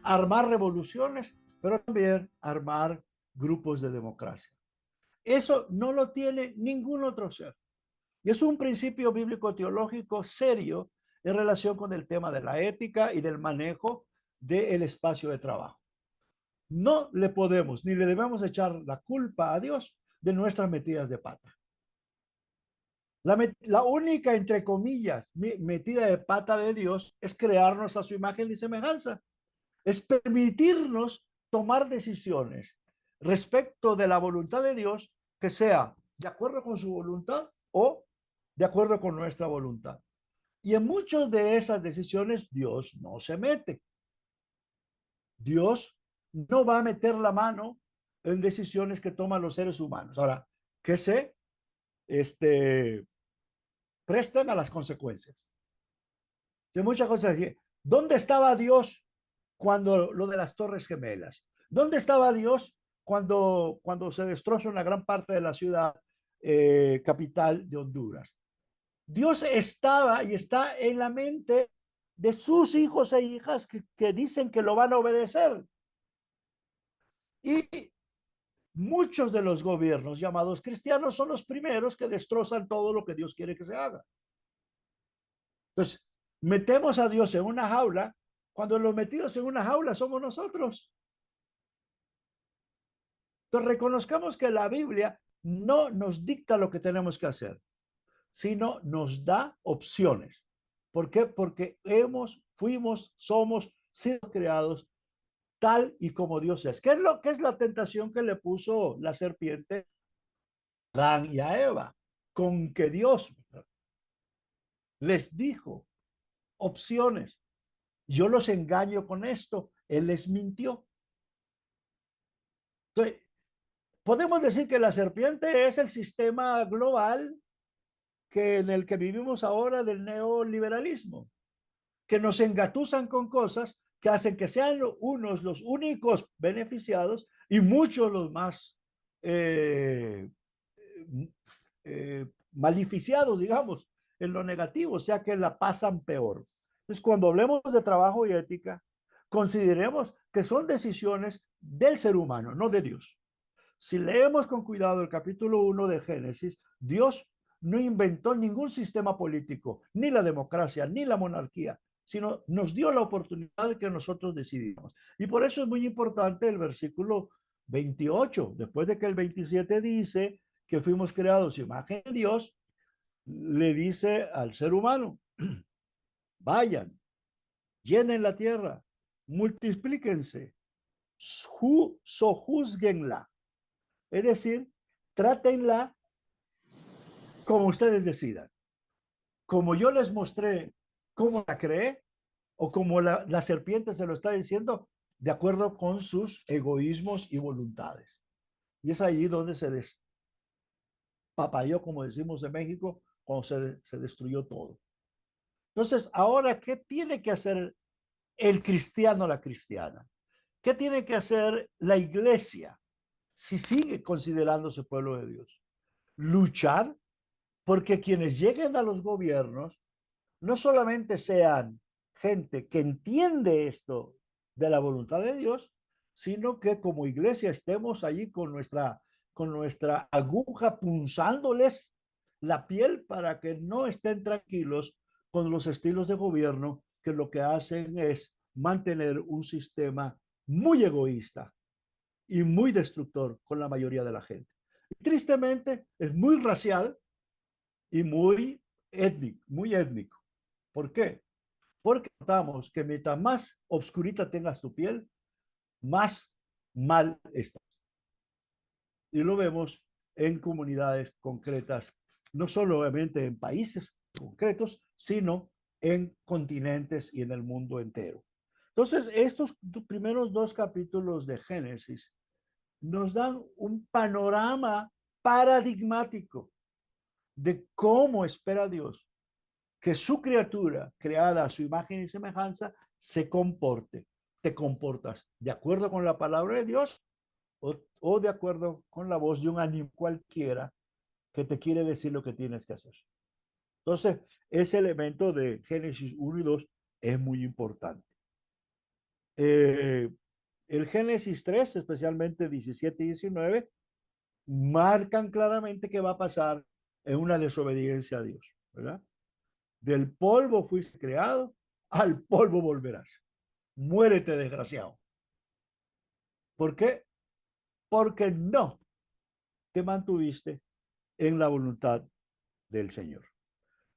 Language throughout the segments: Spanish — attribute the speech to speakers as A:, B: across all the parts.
A: armar revoluciones, pero también armar grupos de democracia. Eso no lo tiene ningún otro ser. Y es un principio bíblico teológico serio en relación con el tema de la ética y del manejo del espacio de trabajo. No le podemos ni le debemos echar la culpa a Dios de nuestras metidas de pata. La única, entre comillas, metida de pata de Dios es crearnos a su imagen y semejanza. Es permitirnos tomar decisiones respecto de la voluntad de Dios que sea de acuerdo con su voluntad o de acuerdo con nuestra voluntad. Y en muchas de esas decisiones Dios no se mete. Dios no va a meter la mano en decisiones que toman los seres humanos. Ahora, que se este, prestan a las consecuencias. De muchas cosas así. ¿Dónde estaba Dios cuando lo de las Torres Gemelas? ¿Dónde estaba Dios cuando se destrozó una gran parte de la ciudad capital de Honduras? Dios estaba y está en la mente de sus hijos e hijas que dicen que lo van a obedecer. Y muchos de los gobiernos llamados cristianos son los primeros que destrozan todo lo que Dios quiere que se haga. Entonces, metemos a Dios en una jaula cuando los metidos en una jaula somos nosotros. Entonces, reconozcamos que la Biblia no nos dicta lo que tenemos que hacer, sino nos da opciones. ¿Por qué? Porque fuimos, somos, sido creados tal y como Dios es. ¿Qué es la tentación que le puso la serpiente a Adán y a Eva? Con que Dios les dijo opciones. Yo los engaño con esto. Él les mintió. Entonces, podemos decir que la serpiente es el sistema global en el que vivimos ahora del neoliberalismo, que nos engatusan con cosas que hacen que sean unos los únicos beneficiados y muchos los más maleficiados, digamos, en lo negativo, o sea que la pasan peor. Entonces, cuando hablemos de trabajo y ética, consideremos que son decisiones del ser humano, no de Dios. Si leemos con cuidado el capítulo 1 de Génesis, Dios no inventó ningún sistema político, ni la democracia, ni la monarquía, sino nos dio la oportunidad de que nosotros decidimos. Y por eso es muy importante el versículo 28, después de que el 27 dice que fuimos creados imagen de Dios, le dice al ser humano, vayan, llenen la tierra, multiplíquense, sojuzguenla. Es decir, trátenla como ustedes decidan. Como yo les mostré cómo la creé, o como la serpiente se lo está diciendo, de acuerdo con sus egoísmos y voluntades. Y es ahí donde se despapayó, como decimos en México, cuando se destruyó todo. Entonces, ahora, ¿qué tiene que hacer el cristiano o la cristiana? ¿Qué tiene que hacer la iglesia si sigue considerándose pueblo de Dios? Luchar porque quienes lleguen a los gobiernos no solamente sean gente que entiende esto de la voluntad de Dios, sino que como iglesia estemos allí con nuestra aguja punzándoles la piel para que no estén tranquilos con los estilos de gobierno que lo que hacen es mantener un sistema muy egoísta y muy destructor con la mayoría de la gente. Y tristemente es muy racial y muy étnico. ¿Por qué? Porque notamos que mientras más obscurita tengas tu piel, más mal estás. Y lo vemos en comunidades concretas, no solamente en países concretos, sino en continentes y en el mundo entero. Entonces, estos primeros dos capítulos de Génesis nos dan un panorama paradigmático de cómo espera Dios que su criatura, creada a su imagen y semejanza, se comporte. ¿Te comportas de acuerdo con la palabra de Dios o de acuerdo con la voz de un animal cualquiera que te quiere decir lo que tienes que hacer? Entonces, ese elemento de Génesis 1 y 2 es muy importante. Eh, el Génesis 3, especialmente 17 y 19, marcan claramente que va a pasar en una desobediencia a Dios, ¿verdad? Del polvo fuiste creado, al polvo volverás. Muérete, desgraciado. ¿Por qué? Porque no te mantuviste en la voluntad del Señor.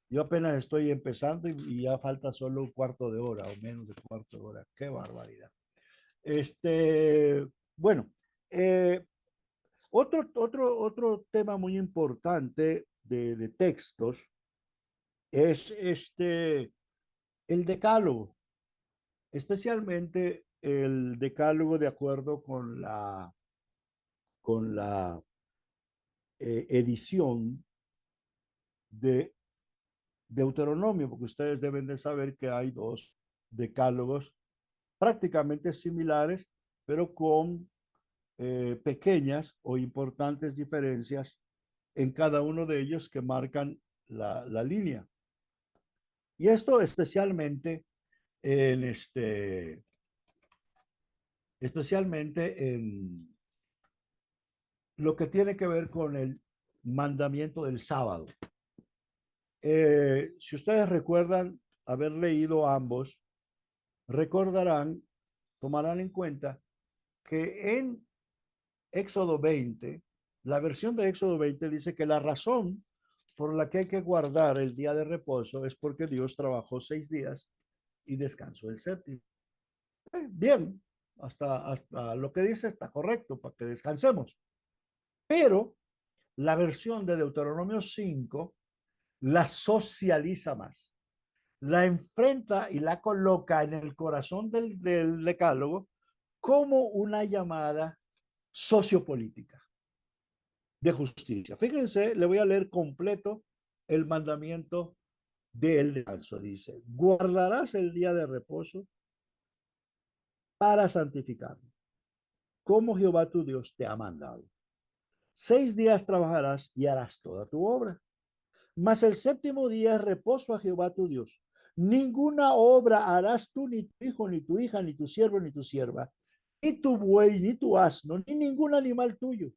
A: Yo apenas estoy empezando y ya falta solo un cuarto de hora o menos de cuarto de hora. Qué barbaridad. Este, bueno, eh, otro tema muy importante de textos es el decálogo, especialmente el decálogo de acuerdo con la edición de Deuteronomio, porque ustedes deben de saber que hay dos decálogos prácticamente similares, pero con pequeñas o importantes diferencias en cada uno de ellos que marcan la línea. Y esto especialmente en lo que tiene que ver con el mandamiento del sábado. Si ustedes recuerdan haber leído ambos, recordarán, tomarán en cuenta que en Éxodo 20, la versión de Éxodo 20 dice que la razón por la que hay que guardar el día de reposo es porque Dios trabajó 6 días y descansó el séptimo. Bien, hasta lo que dice está correcto, para que descansemos. Pero la versión de Deuteronomio 5 la socializa más, la enfrenta y la coloca en el corazón del decálogo como una llamada sociopolítica de justicia. Fíjense, le voy a leer completo el mandamiento del descanso. Dice, guardarás el día de reposo para santificarlo, como Jehová tu Dios te ha mandado. 6 días trabajarás y harás toda tu obra. Mas el séptimo día es reposo a Jehová tu Dios. Ninguna obra harás tú, ni tu hijo, ni tu hija, ni tu siervo, ni tu sierva, ni tu buey, ni tu asno, ni ningún animal tuyo,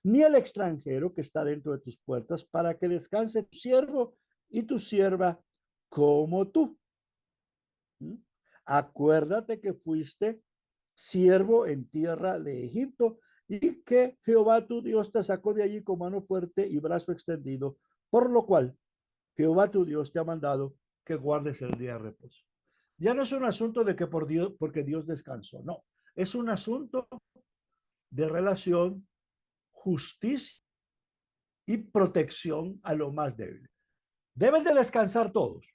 A: ni el extranjero que está dentro de tus puertas, para que descanse tu siervo y tu sierva como tú. Acuérdate que fuiste siervo en tierra de Egipto y que Jehová tu Dios te sacó de allí con mano fuerte y brazo extendido, por lo cual Jehová tu Dios te ha mandado que guardes el día de reposo. Ya no es un asunto de que por Dios, porque Dios descansó, no, es un asunto de relación, justicia y protección a lo más débil. Deben de descansar todos,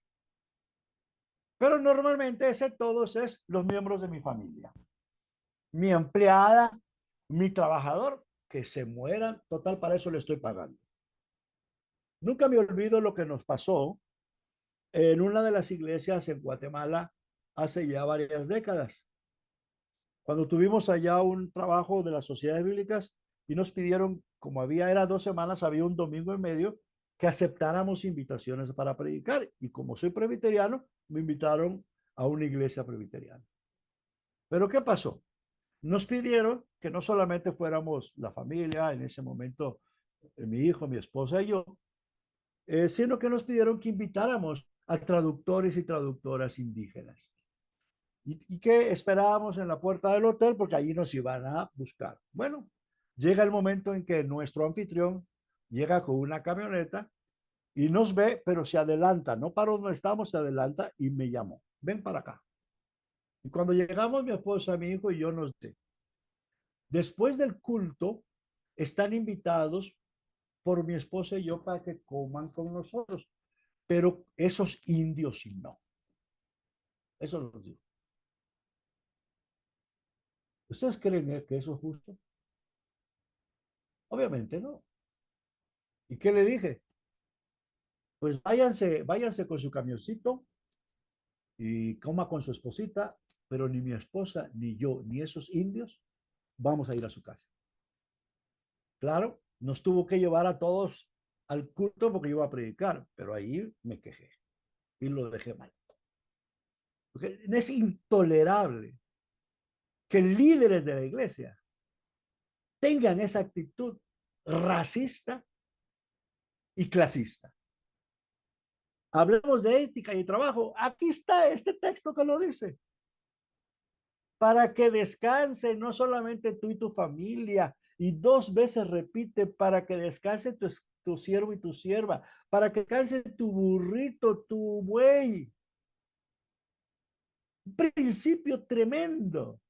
A: pero normalmente ese todos es los miembros de mi familia, mi empleada, mi trabajador, que se mueran, total, para eso le estoy pagando. Nunca me olvido lo que nos pasó en una de las iglesias en Guatemala hace ya varias décadas, cuando tuvimos allá un trabajo de las sociedades bíblicas y nos pidieron, como era 2 semanas, había un domingo en medio, que aceptáramos invitaciones para predicar. Y como soy presbiteriano, me invitaron a una iglesia presbiteriana. Pero ¿qué pasó? Nos pidieron que no solamente fuéramos la familia, en ese momento mi hijo, mi esposa y yo, sino que nos pidieron que invitáramos a traductores y traductoras indígenas. ¿Y qué esperábamos en la puerta del hotel? Porque allí nos iban a buscar. Bueno, llega el momento en que nuestro anfitrión llega con una camioneta y nos ve, pero se adelanta, no para donde estamos, se adelanta y me llamó, ven para acá. Y cuando llegamos, mi esposa, mi hijo y yo nos dice, después del culto, están invitados por mi esposa y yo para que coman con nosotros, pero esos indios no. Eso nos dijo. ¿Ustedes creen que eso es justo? Obviamente no. ¿Y qué le dije? Pues váyanse con su camioncito y coma con su esposita, pero ni mi esposa, ni yo, ni esos indios vamos a ir a su casa. Claro, nos tuvo que llevar a todos al culto porque iba a predicar, pero ahí me quejé y lo dejé mal. Porque es intolerable que líderes de la iglesia tengan esa actitud racista y clasista. Hablemos de ética y trabajo. Aquí está este texto que lo dice. Para que descanse no solamente tú y tu familia, y dos veces repite, para que descanse tu siervo y tu sierva, para que descanse tu burrito, tu buey. Un principio tremendo,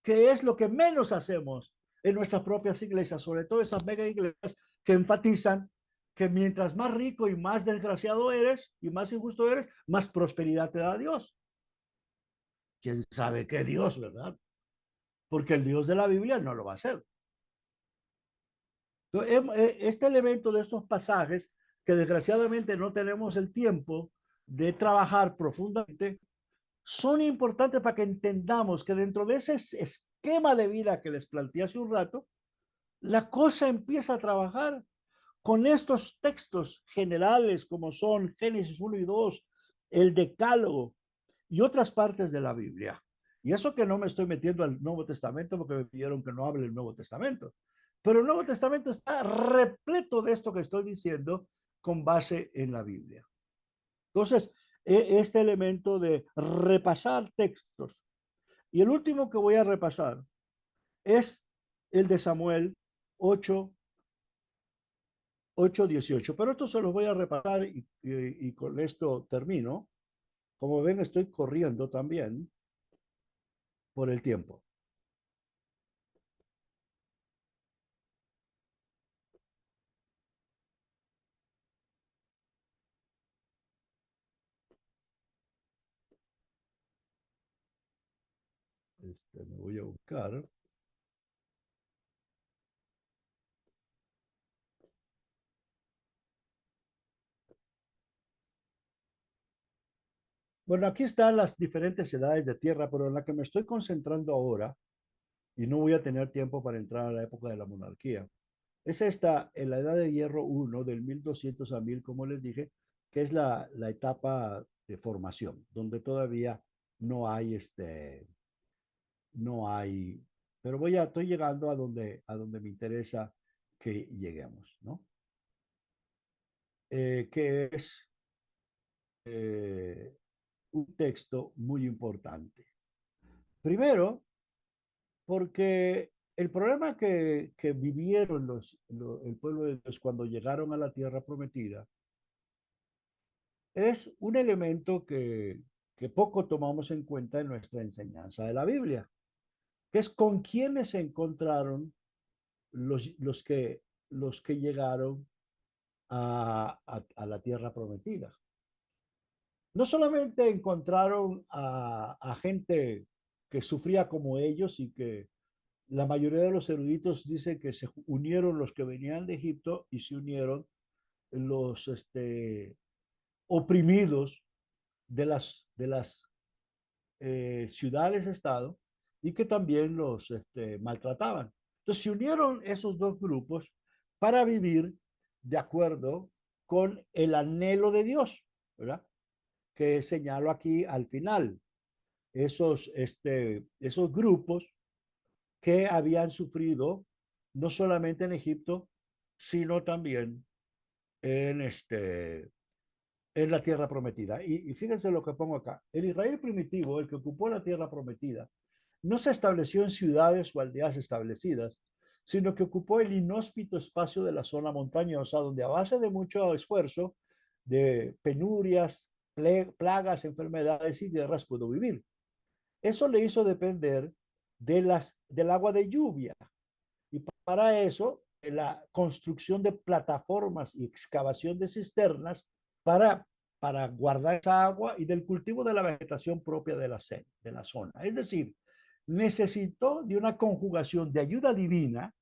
A: que es lo que menos hacemos en nuestras propias iglesias, sobre todo esas mega iglesias que enfatizan que mientras más rico y más desgraciado eres y más injusto eres, más prosperidad te da Dios. ¿Quién sabe qué Dios, verdad? Porque el Dios de la Biblia no lo va a hacer. Este elemento de estos pasajes, que desgraciadamente no tenemos el tiempo de trabajar profundamente, son importantes para que entendamos que dentro de ese esquema de vida que les planteé hace un rato, la cosa empieza a trabajar con estos textos generales como son Génesis 1 y 2, el Decálogo y otras partes de la Biblia. Y eso que no me estoy metiendo al Nuevo Testamento porque me pidieron que no hable del Nuevo Testamento. Pero el Nuevo Testamento está repleto de esto que estoy diciendo con base en la Biblia. Entonces, este elemento de repasar textos. Y el último que voy a repasar es el de Samuel 8, 8:18. Pero esto se los voy a repasar y con esto termino. Como ven, estoy corriendo también por el tiempo. Me voy a buscar. Bueno, aquí están las diferentes edades de tierra, pero en la que me estoy concentrando ahora, y no voy a tener tiempo para entrar a la época de la monarquía, es esta, en la edad de hierro 1, del 1200 a 1000, como les dije, que es la etapa de formación, donde todavía no hay, no hay, pero estoy llegando a donde me interesa que lleguemos, ¿no? Que es eh, un texto muy importante. Primero, porque el problema que vivieron el pueblo de Dios cuando llegaron a la tierra prometida es un elemento que poco tomamos en cuenta en nuestra enseñanza de la Biblia, que es con quienes se encontraron los que llegaron a la tierra prometida. No solamente encontraron a gente que sufría como ellos y que la mayoría de los eruditos dicen que se unieron los que venían de Egipto y se unieron los oprimidos de las ciudades-estado y que también los maltrataban. Entonces se unieron esos dos grupos para vivir de acuerdo con el anhelo de Dios, ¿verdad? Que señalo aquí al final. Esos grupos que habían sufrido no solamente en Egipto, sino también en, en la tierra prometida. Y fíjense lo que pongo acá. El Israel primitivo, el que ocupó la tierra prometida, no se estableció en ciudades o aldeas establecidas, sino que ocupó el inhóspito espacio de la zona montañosa, donde a base de mucho esfuerzo, de penurias, plagas, enfermedades y guerras pudo vivir. Eso le hizo depender del agua de lluvia. Y para eso, la construcción de plataformas y excavación de cisternas para, para guardar esa agua y del cultivo de la vegetación propia de la zona. Es decir, necesitó de una conjugación de ayuda divina,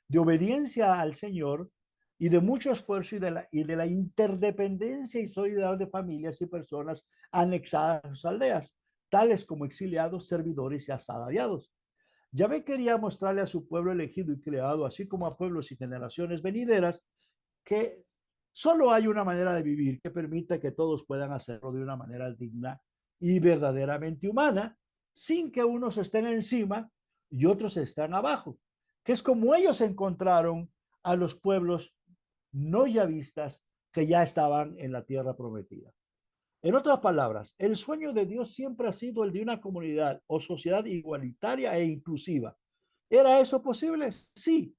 A: de obediencia al Señor y de mucho esfuerzo y de la interdependencia y solidaridad de familias y personas anexadas a sus aldeas, tales como exiliados, servidores y asalariados. Yahvé quería mostrarle a su pueblo elegido y creado, así como a pueblos y generaciones venideras, que solo hay una manera de vivir que permita que todos puedan hacerlo de una manera digna y verdaderamente humana, sin que unos estén encima y otros están abajo, que es como ellos encontraron a los pueblos no yavistas que ya estaban en la tierra prometida. En otras palabras, el sueño de Dios siempre ha sido el de una comunidad o sociedad igualitaria e inclusiva. ¿Era eso posible? Sí.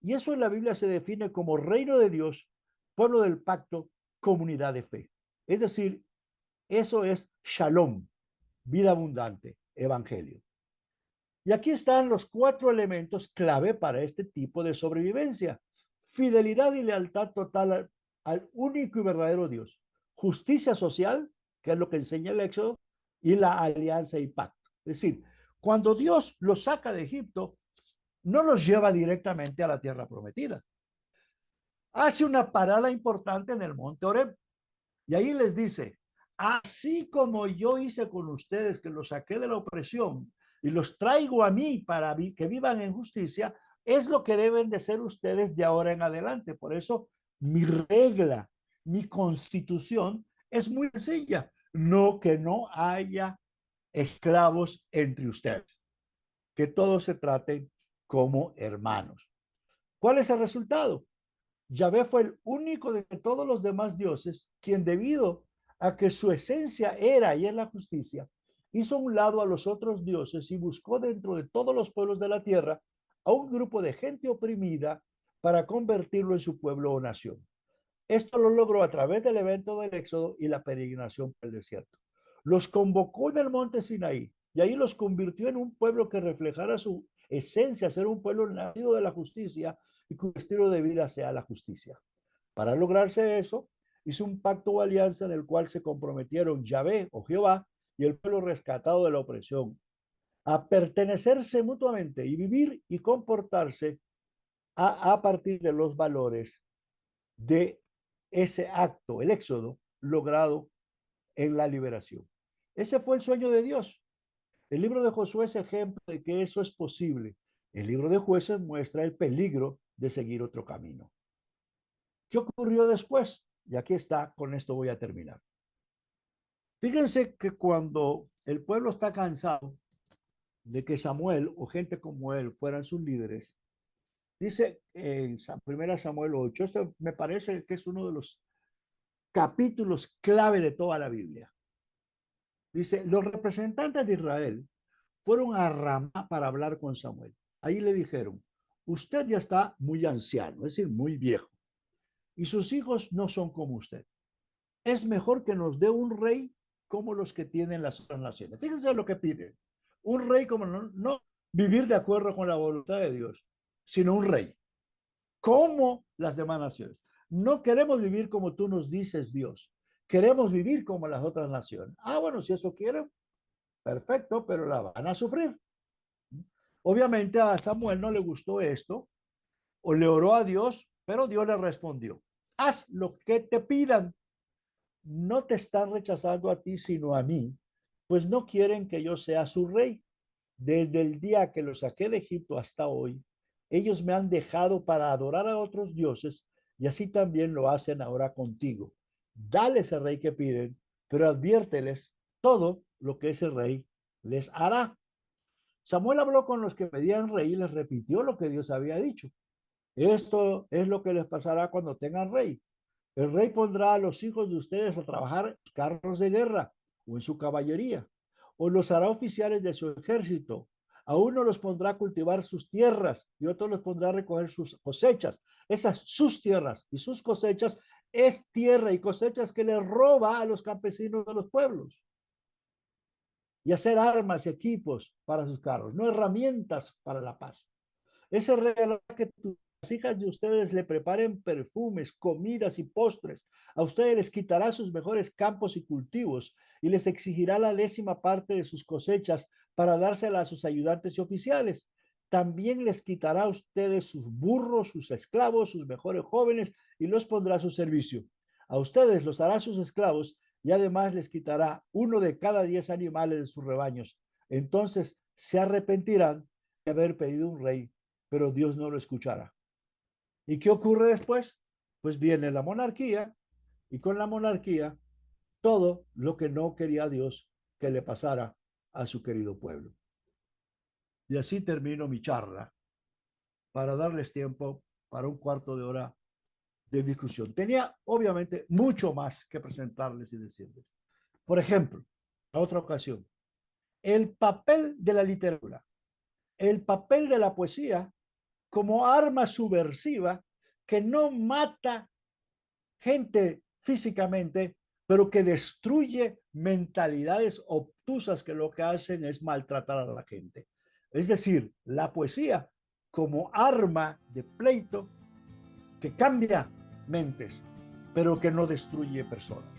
A: Y eso en la Biblia se define como reino de Dios, pueblo del pacto, comunidad de fe. Es decir, eso es shalom, vida abundante, evangelio. Y aquí están los 4 elementos clave para este tipo de sobrevivencia. Fidelidad y lealtad total al único y verdadero Dios. Justicia social, que es lo que enseña el Éxodo, y la alianza y pacto. Es decir, cuando Dios los saca de Egipto, no los lleva directamente a la tierra prometida. Hace una parada importante en el monte Oreb. Y ahí les dice, así como yo hice con ustedes, que los saqué de la opresión y los traigo a mí para que vivan en justicia, es lo que deben de ser ustedes de ahora en adelante. Por eso mi regla, mi constitución es muy sencilla. No, que no haya esclavos entre ustedes, que todos se traten como hermanos. ¿Cuál es el resultado? Yahvé fue el único de todos los demás dioses quien, debido a que su esencia era y es la justicia, hizo a un lado a los otros dioses y buscó dentro de todos los pueblos de la tierra a un grupo de gente oprimida para convertirlo en su pueblo o nación. Esto lo logró a través del evento del Éxodo y la peregrinación por el desierto. Los convocó en el monte Sinaí y ahí los convirtió en un pueblo que reflejara su esencia, ser un pueblo nacido de la justicia y cuyo estilo de vida sea la justicia. Para lograrse eso, hizo un pacto o alianza en el cual se comprometieron Yahvé o Jehová y el pueblo rescatado de la opresión a pertenecerse mutuamente y vivir y comportarse a partir de los valores de ese acto, el éxodo, logrado en la liberación. Ese fue el sueño de Dios. El libro de Josué es ejemplo de que eso es posible. El libro de Jueces muestra el peligro de seguir otro camino. ¿Qué ocurrió después? Y aquí está, con esto voy a terminar. Fíjense que cuando el pueblo está cansado de que Samuel o gente como él fueran sus líderes, dice en 1 Samuel 8, esto me parece que es uno de los capítulos clave de toda la Biblia. Dice, los representantes de Israel fueron a Ramá para hablar con Samuel. Ahí le dijeron, usted ya está muy anciano, es decir, muy viejo, y sus hijos no son como usted. Es mejor que nos dé un rey como los que tienen las otras naciones. Fíjense lo que pide. Un rey como no vivir de acuerdo con la voluntad de Dios, sino un rey, como las demás naciones. No queremos vivir como tú nos dices, Dios. Queremos vivir como las otras naciones. Ah, bueno, si eso quieren, perfecto, pero la van a sufrir. Obviamente a Samuel no le gustó esto, o le oró a Dios, pero Dios le respondió, haz lo que te pidan. No te están rechazando a ti, sino a mí, pues no quieren que yo sea su rey. Desde el día que los saqué de Egipto hasta hoy, ellos me han dejado para adorar a otros dioses y así también lo hacen ahora contigo. Dale ese rey que piden, pero adviérteles todo lo que ese rey les hará. Samuel habló con los que pedían rey y les repitió lo que Dios había dicho. Esto es lo que les pasará cuando tengan rey. El rey pondrá a los hijos de ustedes a trabajar en carros de guerra o en su caballería, o los hará oficiales de su ejército. A uno los pondrá a cultivar sus tierras y otro los pondrá a recoger sus cosechas. Esas sus tierras y sus cosechas es tierra y cosechas que le roba a los campesinos de los pueblos. Y hacer armas y equipos para sus carros, no herramientas para la paz. Ese regalará que las hijas de ustedes le preparen perfumes, comidas y postres. A ustedes les quitará sus mejores campos y cultivos y les exigirá la 10ª parte de sus cosechas para dársela a sus ayudantes y oficiales. También les quitará a ustedes sus burros, sus esclavos, sus mejores jóvenes y los pondrá a su servicio. A ustedes los hará sus esclavos y además les quitará uno de cada 10 animales de sus rebaños. Entonces se arrepentirán de haber pedido un rey, pero Dios no lo escuchará. ¿Y qué ocurre después? Pues viene la monarquía y con la monarquía todo lo que no quería Dios que le pasara a su querido pueblo. Y así termino mi charla para darles tiempo para un cuarto de hora de discusión. Tenía obviamente mucho más que presentarles y decirles. Por ejemplo, a otra ocasión, el papel de la literatura, el papel de la poesía como arma subversiva que no mata gente físicamente, pero que destruye mentalidades obtusas que lo que hacen es maltratar a la gente. Es decir, la poesía como arma de pleito que cambia mentes, pero que no destruye personas.